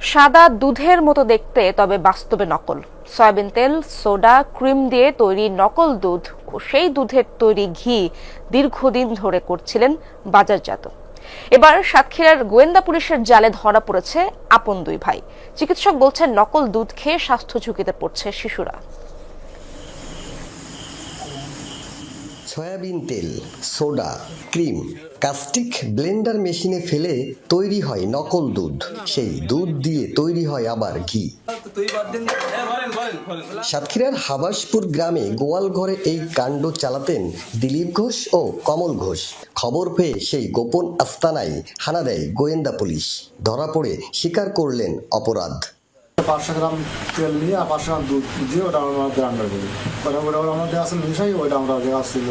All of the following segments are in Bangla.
সাদা দুধের মতো দেখতে, তবে বাস্তবে নকল। সয়াবিন তেল, সোডা, ক্রিম দিয়ে তৈরি নকল দুধ ও সেই দুধের তৈরি ঘি দীর্ঘদিন ধরে করছিলেন বাজারজাত। এবার সাতক্ষীরার গোয়েন্দা পুলিশের জালে ধরা পড়েছে আপন দুই ভাই। চিকিৎসক বলছেন, নকল দুধ খেয়ে স্বাস্থ্য ঝুঁকিতে পড়ছে শিশুরা। সয়াবিন তেল, সোডা, ক্রিম কাস্টিক ব্লেন্ডার মেশিনে ফেলে তৈরি হয় নকল দুধ। সেই দুধ দিয়ে তৈরি হয় আবার ঘি। সাতক্ষীরার হাবাসপুর গ্রামে গোয়াল ঘরে এই কাণ্ড চালাতেন দিলীপ ঘোষ ও কমল ঘোষ। খবর পেয়ে সেই গোপন আস্তানায় হানা দেয় গোয়েন্দা পুলিশ। ধরা পড়ে স্বীকার করলেন অপরাধ। 500 গ্রাম তেল নিয়ে আর 500 গ্রাম দুধ দিয়ে ওটা আমরা রান্না করি। ওটা আমাদের আসলে মিশাই, ওইটা আমরা আসছিল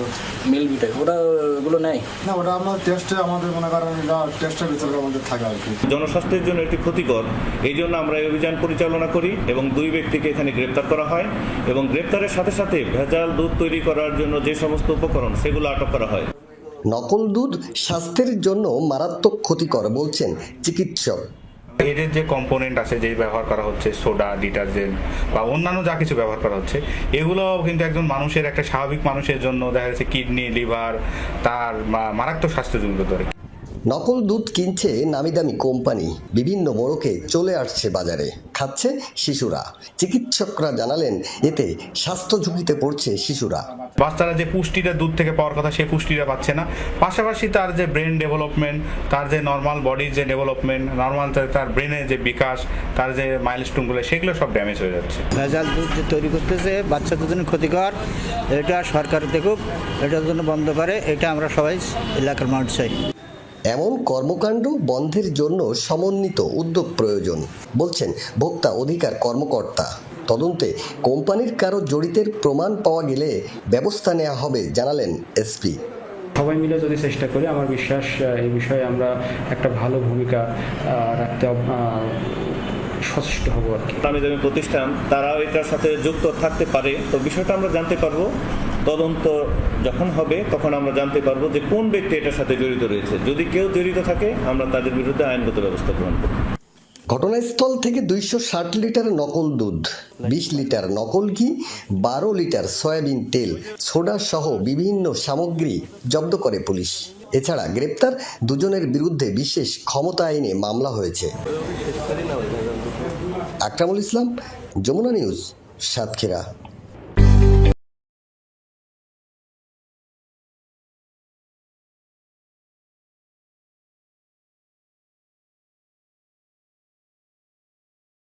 মিল বিটাই ওগুলো নেই না, ওটা আমরা টেস্টে আমাদের মনে করেন টেস্টের ভিতরে আমাদের থাকে আর কি। জনস্বাস্থ্যের জন্য এটি ক্ষতিকর, এই জন্য আমরা এই অভিযান পরিচালনা করি এবং 2 ব্যক্তিকে এখানে গ্রেপ্তার করা হয় এবং গ্রেপ্তারের সাথে সাথে ভেজাল দুধ তৈরি করার জন্য যে সমস্ত উপকরণ সেগুলো আটক করা হয়। নকল দুধ স্বাস্থ্যের জন্য মারাত্মক ক্ষতিকর বলছেন চিকিৎসক। এদের যে কম্পোনেন্ট আছে, যে ব্যবহার করা হচ্ছে সোডা, ডিটারজেন্ট বা অন্যান্য যা কিছু ব্যবহার করা হচ্ছে, এগুলো কিন্তু একজন মানুষের, একটা স্বাভাবিক মানুষের জন্য দেখা যাচ্ছে কিডনি, লিভার, তার মারাত্মক স্বাস্থ্য ঝুঁকি ধরে। নকল দুধ কিনছে নামি দামি কোম্পানি, বিভিন্ন মোড়কে চলে আসছে বাজারে, খাচ্ছে শিশুরা। চিকিৎসকরা জানালেন, এতে স্বাস্থ্য ঝুঁকিতে পড়ছে শিশুরা। বাচ্চারা যে পুষ্টিটা দুধ থেকে পাওয়ার কথা সেই পুষ্টিটা পাচ্ছে না, পাশাপাশি তার যে ব্রেন ডেভেলপমেন্ট, তার যে নর্মাল বডির যে ডেভেলপমেন্ট, নর্মাল তার ব্রেনের যে বিকাশ, তার যে মাইলস্টোনগুলো, সেগুলো সব ড্যামেজ হয়ে যাচ্ছে। ভেজাল দুধ যে তৈরি করতেছে বাচ্চাদের জন্য ক্ষতিকর, এটা সরকার দেখুক, এটার জন্য বন্ধ করে, এটা আমরা সবাই এলাকার মানুষ চাই। এমন কর্মকাণ্ড বন্ধের জন্য সমন্বিত উদ্যোগ প্রয়োজন বলছেন ভোক্তা অধিকার কর্মকর্তা। তদন্তে কোম্পানির কারো জড়িতের প্রমাণ পাওয়া গেলে ব্যবস্থা নেওয়া হবে জানালেন এসপি। সবাই মিলে যদি চেষ্টা করি, আমার বিশ্বাস এই বিষয়ে আমরা একটা ভালো ভূমিকা রাখতে সচেষ্ট হব আর কি। নামি দামি প্রতিষ্ঠান তারাও এটার সাথে যুক্ত থাকতে পারে, তো বিষয়টা আমরা জানতে পারবো। তদন্ত যখন হবে তখন আমরা জানতে পারবো যে কোন ব্যক্তি এটার সাথে জড়িত রয়েছে। যদি কেউ জড়িত থাকে, আমরা তাদের বিরুদ্ধে আইনগত ব্যবস্থা গ্রহণ করব। ঘটনাস্থল থেকে 260 লিটার নকল দুধ, 20 লিটার নকল ঘি, 12 লিটার সয়াবিন তেল, সোডা সহ বিভিন্ন সামগ্রী জব্দ করে পুলিশ। এছাড়া গ্রেপ্তার দুজনের বিরুদ্ধে বিশেষ ক্ষমতা আইনে মামলা হয়েছে। আকরামুল ইসলাম, যমুনা নিউজ, সাতক্ষীরা।